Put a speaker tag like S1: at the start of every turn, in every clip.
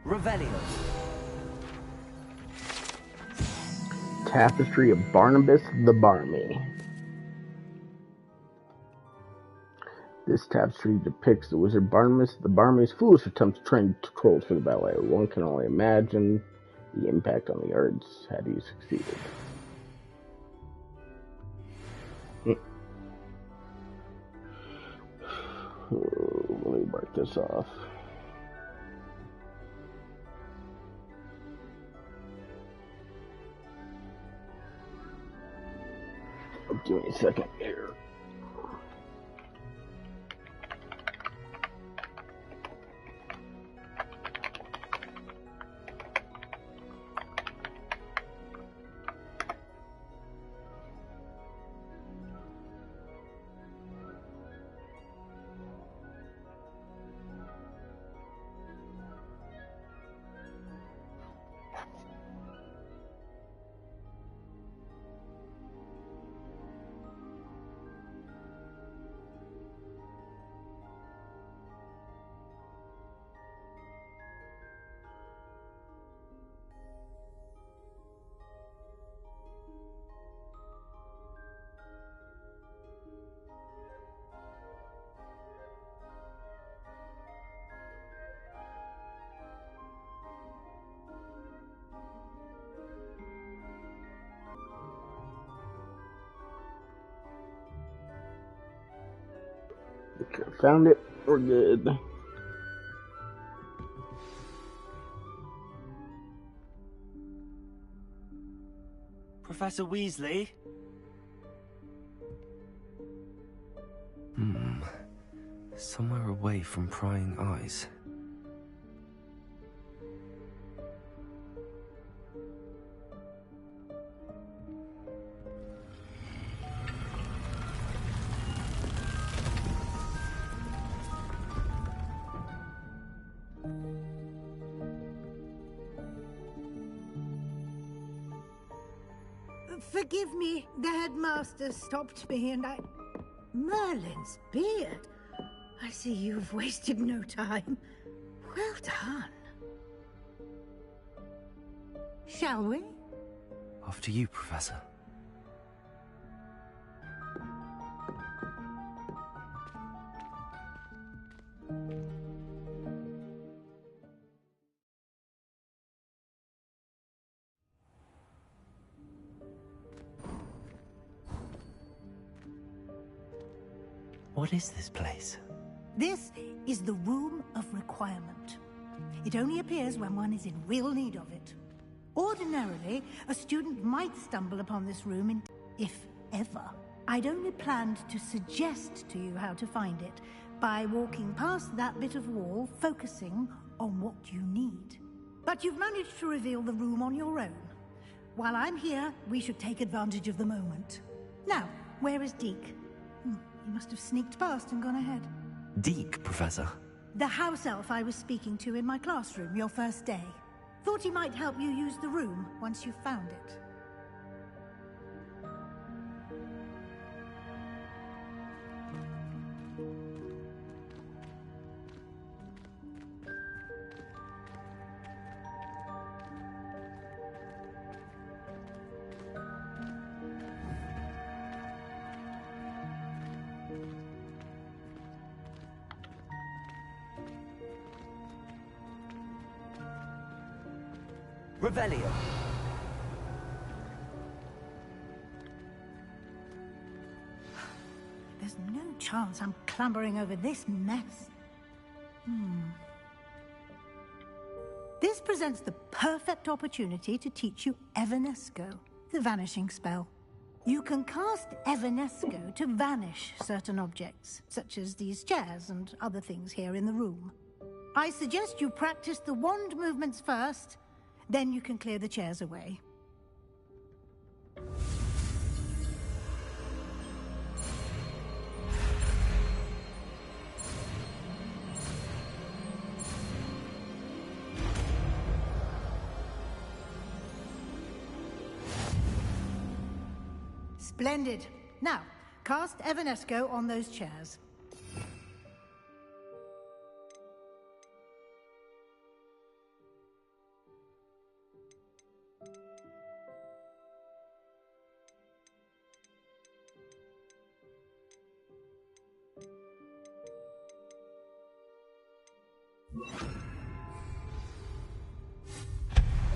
S1: Revelio.
S2: Tapestry of Barnabas the Barmy. This tapestry depicts the wizard Barnabas the Barmy's foolish attempt to train trolls for the ballet. One can only imagine the impact on the arts had he succeeded. Let me mark this off. Give me a second here. Okay, found it. We're good.
S1: Professor Weasley?
S3: Somewhere away from prying eyes.
S4: Forgive me, the headmaster stopped me and I... Merlin's beard. I see you've wasted no time. Well done. Shall we?
S3: After you, Professor. What is this place?
S4: This is the Room of Requirement. It only appears when one is in real need of it. Ordinarily, a student might stumble upon this room if ever. I'd only planned to suggest to you how to find it by walking past that bit of wall, focusing on what you need. But you've managed to reveal the room on your own. While I'm here, we should take advantage of the moment. Now, where is Deke? He must have sneaked past and gone ahead.
S3: Deke, Professor.
S4: The house elf I was speaking to in my classroom your first day. Thought he might help you use the room once you've found it.
S1: Revelio.
S4: There's no chance I'm clambering over this mess. This presents the perfect opportunity to teach you Evanesco, the vanishing spell. You can cast Evanesco to vanish certain objects, such as these chairs and other things here in the room. I suggest you practice the wand movements first, then you can clear the chairs away. Splendid. Now, cast Evanesco on those chairs.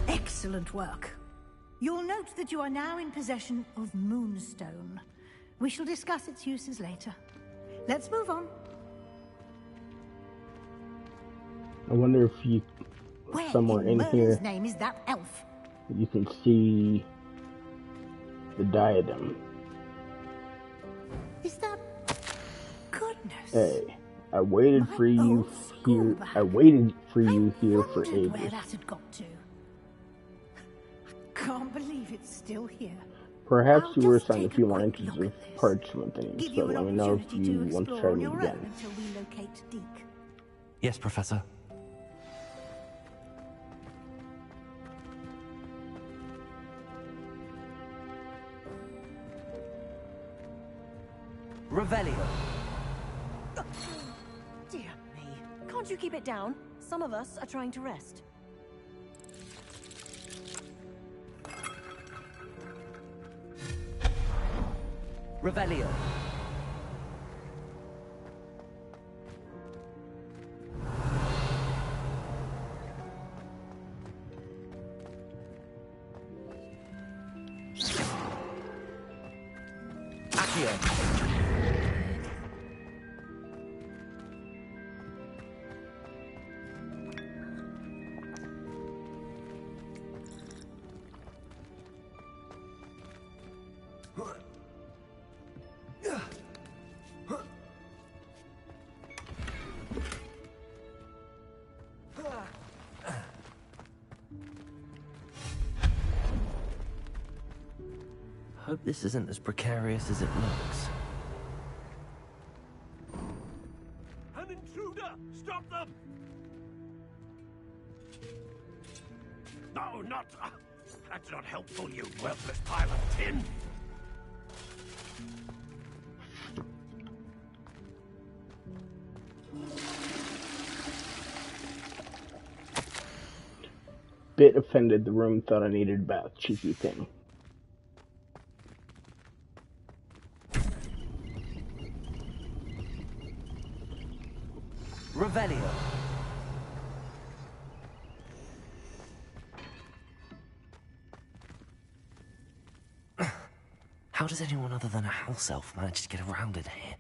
S4: Excellent work. You'll note that you are now in possession of Moonstone. We shall discuss its uses later. Let's move on.
S2: I wonder if you, somewhere in here,
S4: name is that elf?
S2: you can see the diadem.
S4: Is that... Goodness.
S2: Hey, I waited for you here. I waited for you here for ages.
S4: Where that had got to. I can't believe it's still here.
S2: Perhaps you were assigned a few more inches of parchment things, but let me know if you want to try it again.
S4: Until we locate Deke.
S3: Yes, Professor. Revelio.
S5: Dear me. Can't you keep it down? Some of us are trying to rest.
S3: Revelio. Accio. Hope this isn't as precarious as it looks.
S1: An intruder! Stop them! No, not... that's not helpful, you worthless pile of tin!
S2: Bit offended, the room thought I needed a bath. Cheeky thing.
S3: Revelio. How does anyone other than a house elf manage to get around in here?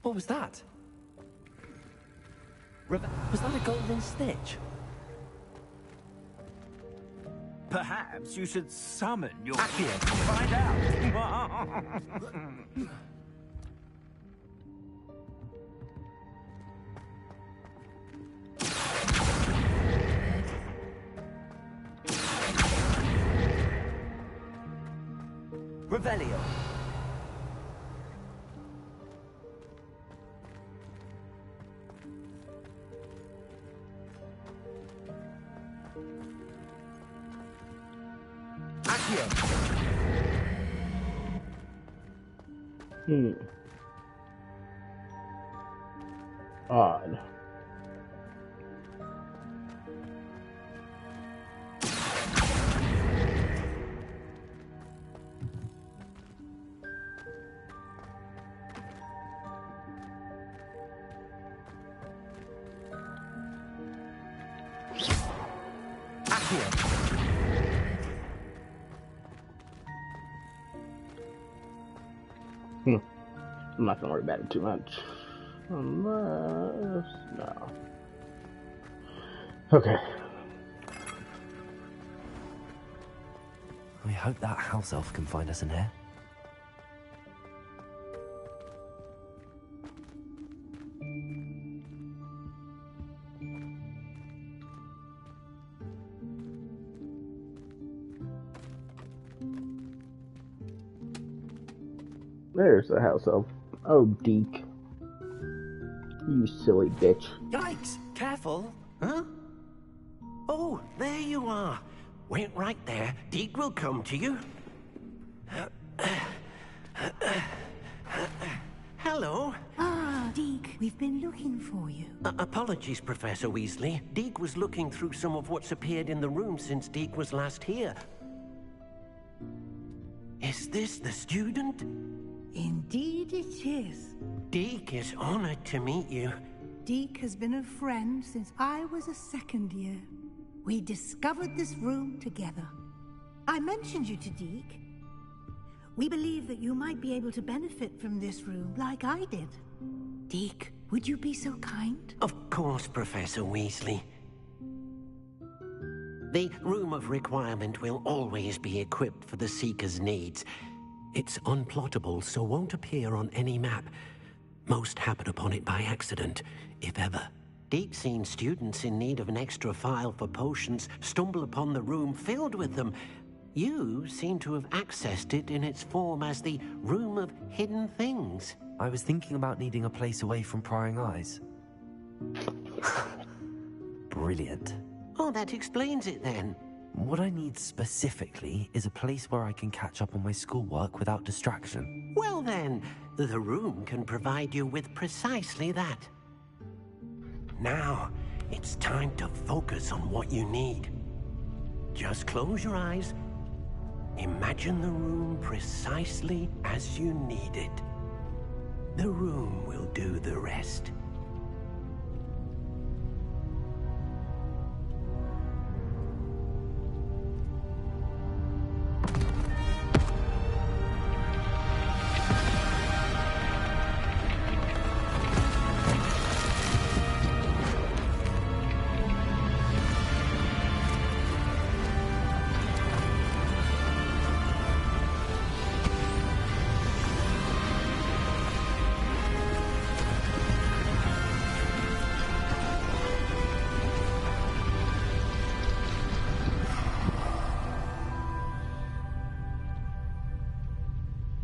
S3: What was that? Was that a golden snitch?
S1: Perhaps you should summon your...
S3: Accio.
S1: Find out!
S3: Revelio.
S2: Odd. I'm not gonna worry about it too much. Unless... no. Okay.
S3: We hope that house elf can find us in here.
S2: There's the house elf. Oh, Deke. You silly bitch.
S6: Yikes! Careful! Huh? Oh, there you are. Wait right there. Deke will come to you. Hello.
S4: Ah, Deke. We've been looking for you.
S6: Apologies, Professor Weasley. Deke was looking through some of what's appeared in the room since Deke was last here. Is this the student?
S4: Indeed it is.
S6: Deke is honored to meet you.
S4: Deke has been a friend since I was a second year. We discovered this room together. I mentioned you to Deke. We believe that you might be able to benefit from this room like I did. Deke, would you be so kind?
S6: Of course, Professor Weasley. The Room of Requirement will always be equipped for the Seeker's needs. It's unplottable, so won't appear on any map. Most happen upon it by accident, if ever. Deke's seen students in need of an extra file for potions stumble upon the room filled with them. You seem to have accessed it in its form as the Room of Hidden Things.
S3: I was thinking about needing a place away from prying eyes. Brilliant.
S6: Oh, that explains it then.
S3: What I need specifically is a place where I can catch up on my schoolwork without distraction.
S6: Well then, the room can provide you with precisely that. Now, it's time to focus on what you need. Just close your eyes. Imagine the room precisely as you need it. The room will do the rest.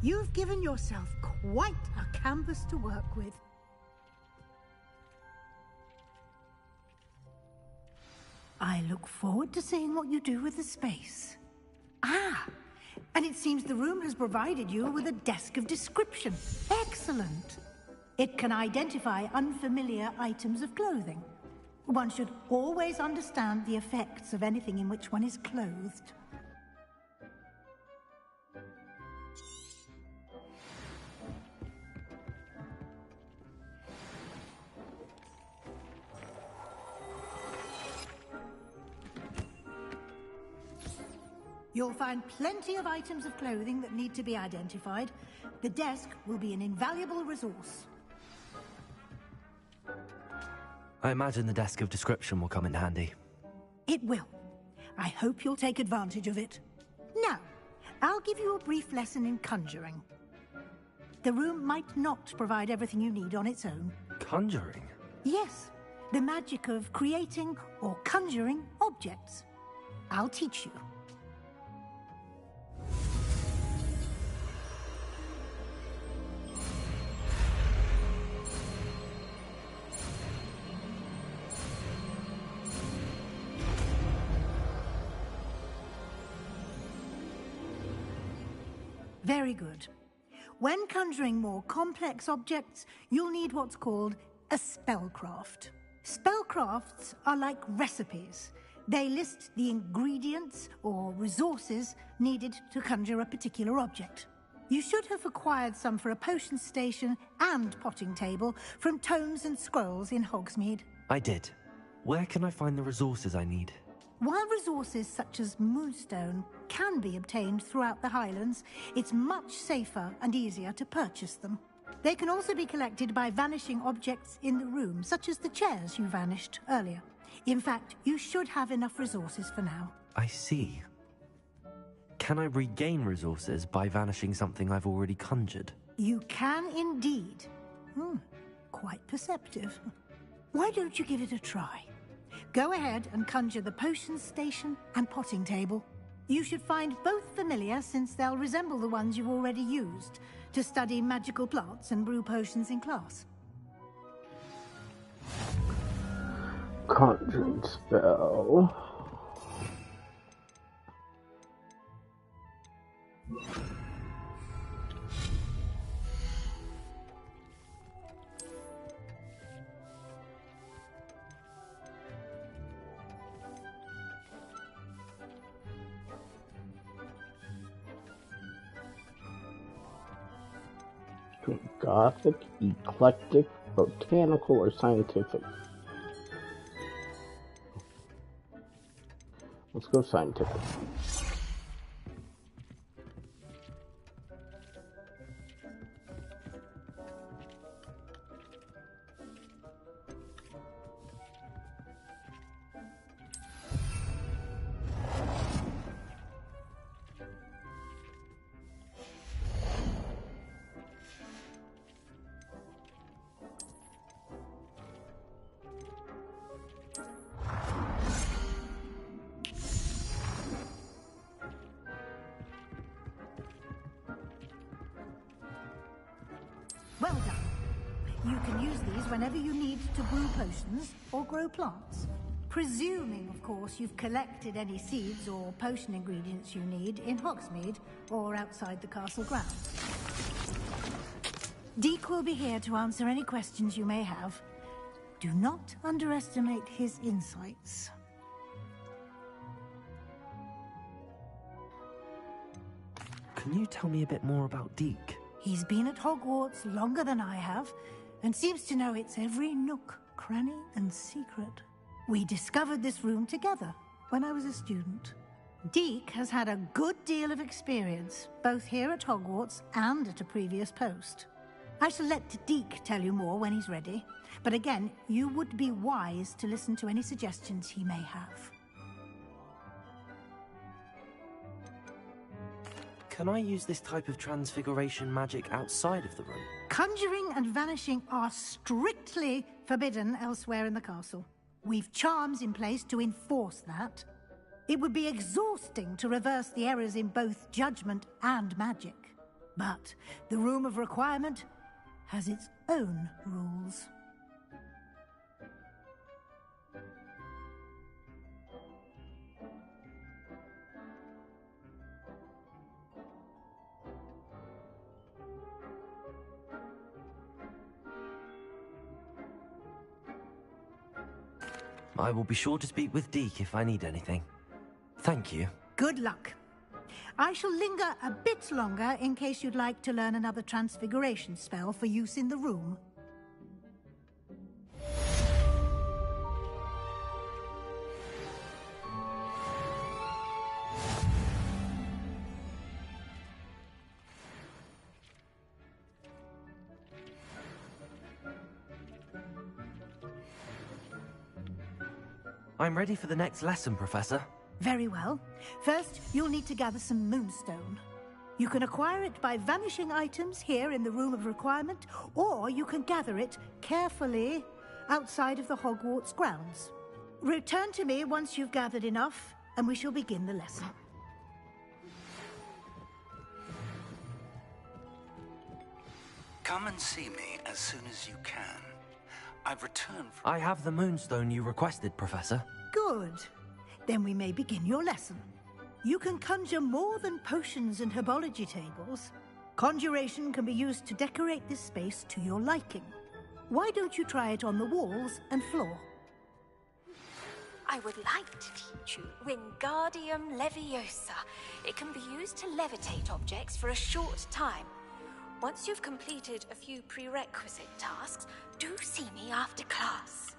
S4: You've given yourself quite a canvas to work with. I look forward to seeing what you do with the space. Ah, and it seems the room has provided you with a desk of description. Excellent. It can identify unfamiliar items of clothing. One should always understand the effects of anything in which one is clothed. You'll find plenty of items of clothing that need to be identified. The desk will be an invaluable resource.
S3: I imagine the desk of description will come in handy.
S4: It will. I hope you'll take advantage of it. Now, I'll give you a brief lesson in conjuring. The room might not provide everything you need on its own.
S3: Conjuring?
S4: Yes, the magic of creating or conjuring objects. I'll teach you. Very good. When conjuring more complex objects, you'll need what's called a spellcraft. Spellcrafts are like recipes. They list the ingredients or resources needed to conjure a particular object. You should have acquired some for a potion station and potting table from tomes and scrolls in Hogsmeade.
S3: I did. Where can I find the resources I need?
S4: While resources such as moonstone can be obtained throughout the Highlands, it's much safer and easier to purchase them. They can also be collected by vanishing objects in the room, such as the chairs you vanished earlier. In fact, you should have enough resources for now.
S3: I see. Can I regain resources by vanishing something I've already conjured?
S4: You can indeed. Quite perceptive. Why don't you give it a try? Go ahead and conjure the potion station and potting table. You should find both familiar, since they'll resemble the ones you've already used to study magical plants and brew potions in class.
S2: Conjuring spell. Gothic, eclectic, botanical, or scientific? Let's go scientific.
S4: Well done. You can use these whenever you need to brew potions or grow plants. Presuming, of course, you've collected any seeds or potion ingredients you need in Hogsmeade or outside the castle grounds. Deke will be here to answer any questions you may have. Do not underestimate his insights.
S3: Can you tell me a bit more about Deke?
S4: He's been at Hogwarts longer than I have, and seems to know its every nook, cranny, and secret. We discovered this room together when I was a student. Deke has had a good deal of experience, both here at Hogwarts and at a previous post. I shall let Deke tell you more when he's ready, but again, you would be wise to listen to any suggestions he may have.
S3: Can I use this type of transfiguration magic outside of the room?
S4: Conjuring and vanishing are strictly forbidden elsewhere in the castle. We've charms in place to enforce that. It would be exhausting to reverse the errors in both judgment and magic. But the Room of Requirement has its own rules.
S3: I will be sure to speak with Deke if I need anything. Thank you.
S4: Good luck. I shall linger a bit longer in case you'd like to learn another transfiguration spell for use in the room.
S3: I'm ready for the next lesson, Professor.
S4: Very well. First, you'll need to gather some moonstone. You can acquire it by vanishing items here in the Room of Requirement, or you can gather it carefully outside of the Hogwarts grounds. Return to me once you've gathered enough, and we shall begin the lesson.
S1: Come and see me as soon as you can. I've returned from...
S3: I have the moonstone you requested, Professor.
S4: Good. Then we may begin your lesson. You can conjure more than potions and herbology tables. Conjuration can be used to decorate this space to your liking. Why don't you try it on the walls and floor?
S7: I would like to teach you Wingardium Leviosa. It can be used to levitate objects for a short time. Once you've completed a few prerequisite tasks, do see me after class.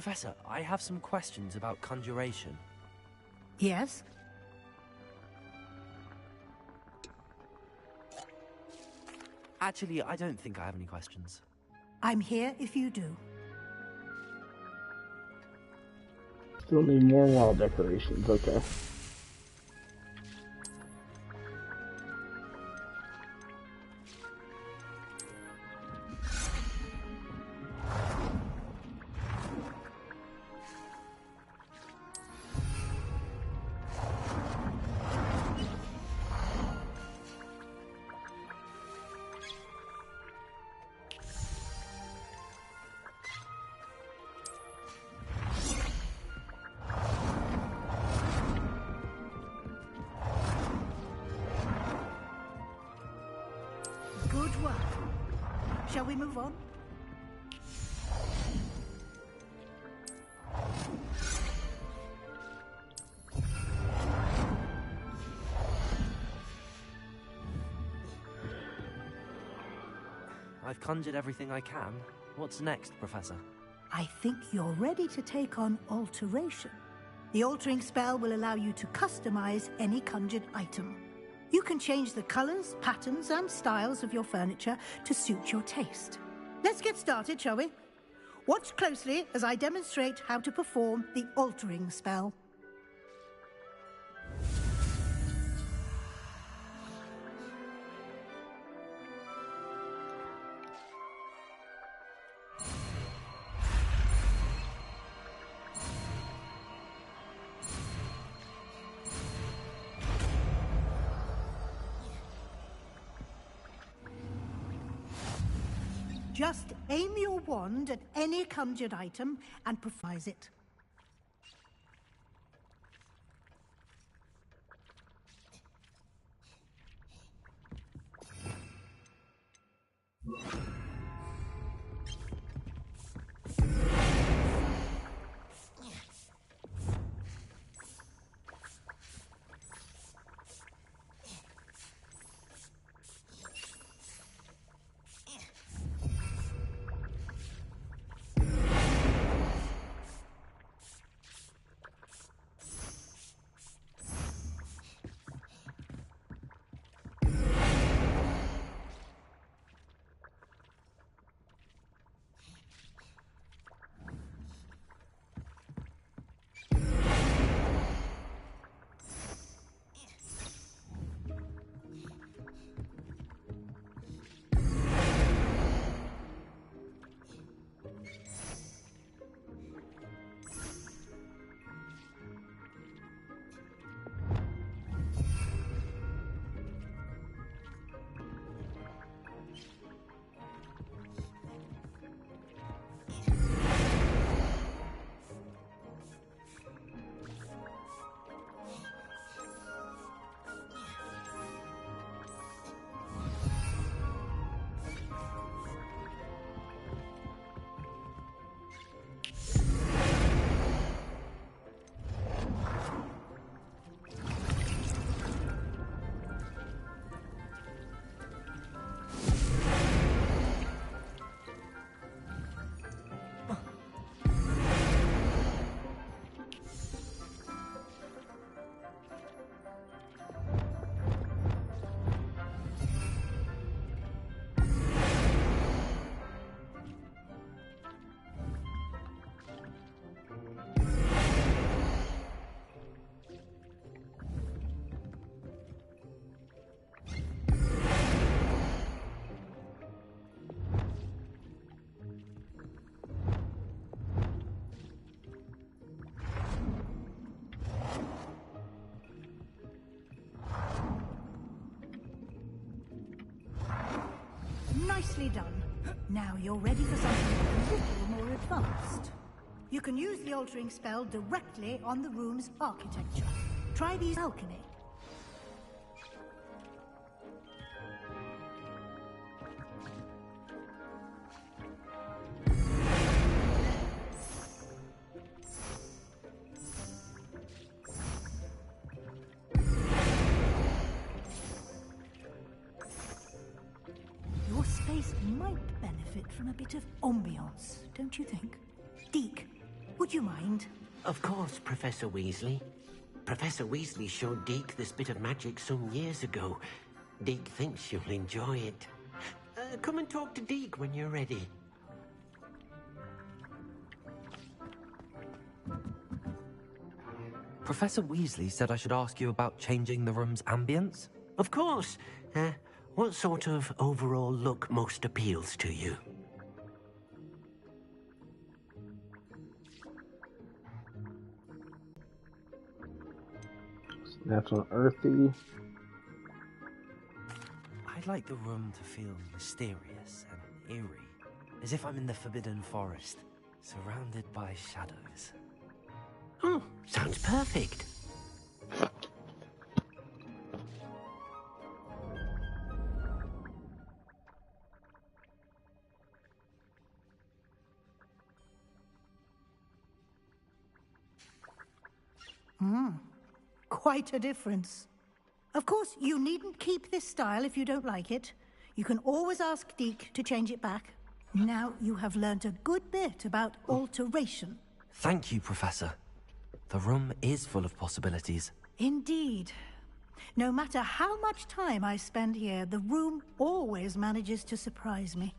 S3: Professor, I have some questions about conjuration.
S4: Yes?
S3: Actually, I don't think I have any questions.
S4: I'm here if you do.
S2: Still need more wall decorations, okay.
S4: Good work. Shall we move on?
S3: I've conjured everything I can. What's next, Professor?
S4: I think you're ready to take on alteration. The altering spell will allow you to customize any conjured item. You can change the colors, patterns, and styles of your furniture to suit your taste. Let's get started, shall we? Watch closely as I demonstrate how to perform the altering spell. Just aim your wand at any conjured item and perform it. Nicely done. Now you're ready for something a little more advanced. You can use the altering spell directly on the room's architecture. Try the balcony. Your space might benefit from a bit of ambiance, don't you think? Deke, Would you mind?
S6: Of course, Professor Weasley. Professor Weasley showed Deke this bit of magic some years ago. Deke thinks you'll enjoy it. Come and talk to Deke when you're ready.
S3: Professor Weasley said I should ask you about changing the room's ambience?
S6: Of course. What sort of overall look most appeals to you?
S2: Natural earthy.
S3: I'd like the room to feel mysterious and eerie, as if I'm in the Forbidden Forest, surrounded by shadows.
S6: Oh, sounds perfect.
S4: Quite a difference. Of course, you needn't keep this style if you don't like it. You can always ask Deke to change it back. Now you have learnt a good bit about alteration.
S3: Thank you, Professor. The room is full of possibilities.
S4: Indeed. No matter how much time I spend here, the room always manages to surprise me.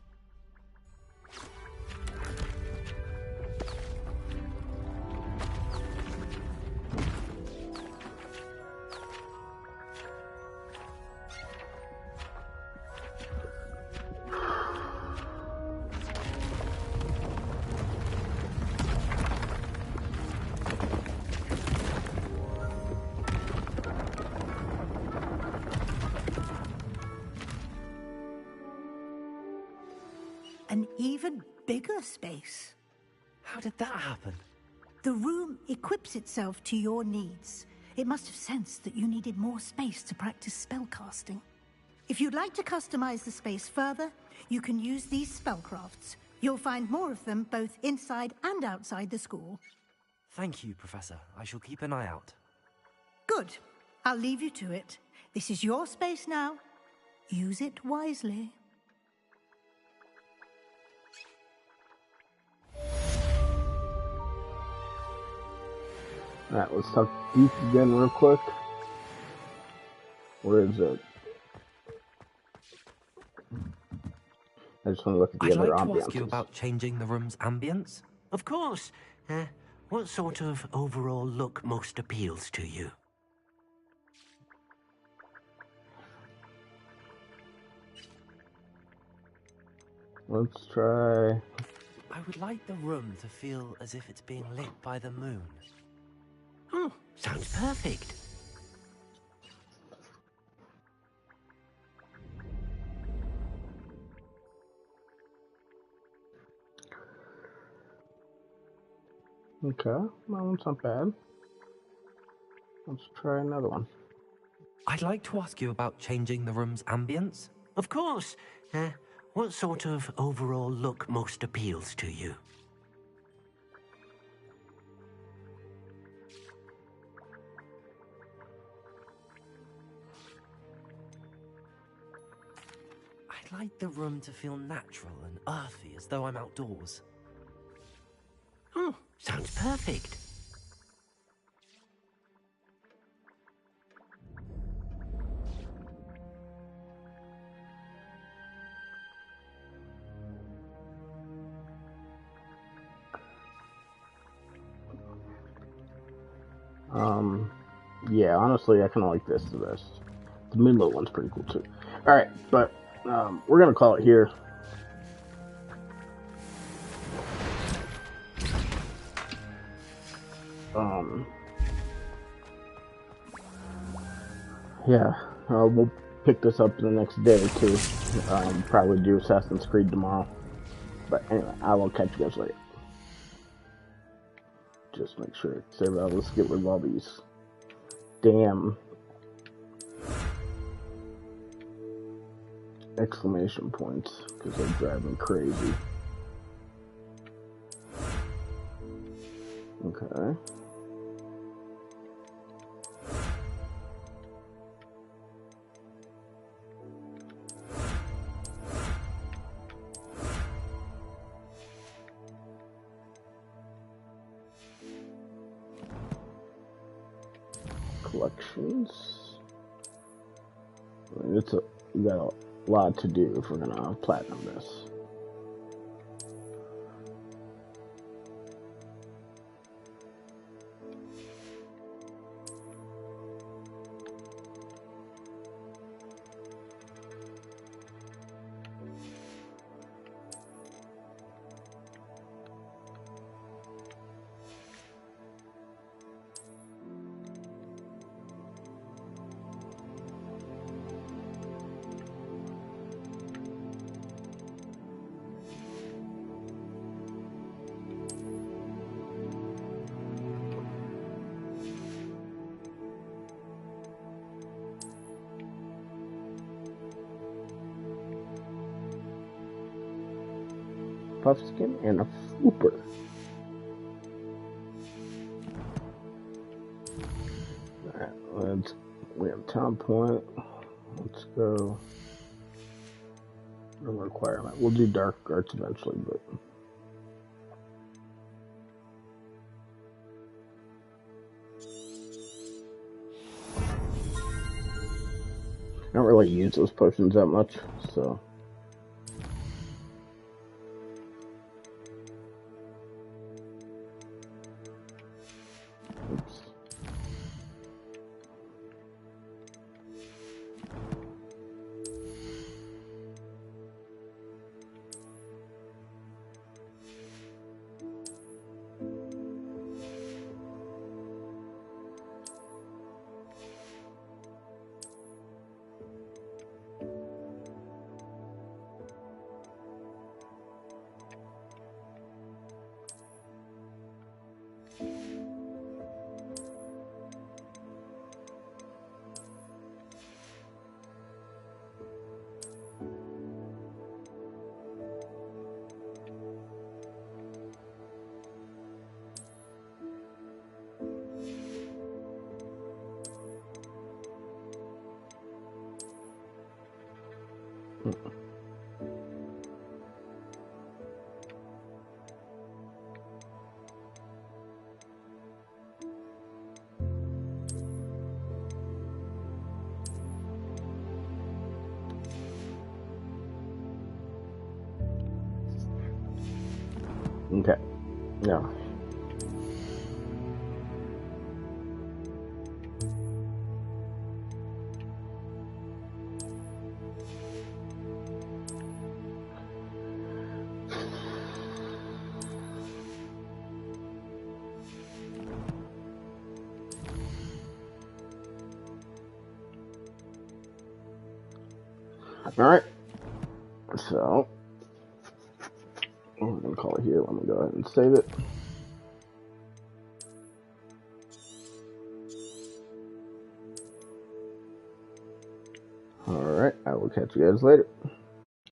S4: An even bigger space.
S3: How did that happen?
S4: The room equips itself to your needs. It must have sensed that you needed more space to practice spellcasting. If you'd like to customize the space further, you can use these spellcrafts. You'll find more of them both inside and outside the school.
S3: Thank you, Professor. I shall keep an eye out.
S4: Good. I'll leave you to it. This is your space now. Use it wisely.
S2: Alright, let's talk Deke again real quick. Where is it? I just want to look at the
S3: I'd
S2: other
S3: like to
S2: ambiances.
S3: ask you about changing the room's ambience.
S6: Of course. What sort of overall look most appeals to you?
S2: Let's try...
S3: I would like the room to feel as if it's being lit by the moon.
S6: Oh, sounds perfect.
S2: Okay, that one's not bad. Let's try another one.
S3: I'd like to ask you about changing the room's ambience.
S6: Of course. What sort of overall look most appeals to you?
S3: I'd like the room to feel natural and earthy, as though I'm outdoors.
S6: Oh, sounds perfect.
S2: Yeah, honestly, I kind of like this the best. The middle one's pretty cool too. Alright, but we're gonna call it here. Yeah, we'll pick this up the next day or two. Probably do Assassin's Creed tomorrow. But anyway, I will catch you guys later. Just make sure to save out. Let's get rid of all these damn exclamation points because they drive me crazy. Okay. collections. I mean, we got a lot to do if we're gonna platinum this. Puffskin and a flooper. Alright, we have Town Point. Let's go. No requirement. We'll do dark arts eventually, but I don't really use those potions that much, so. Oops. Okay. No. Alright. So we're gonna call it here. Let me go ahead and save it. Alright, I will catch you guys later.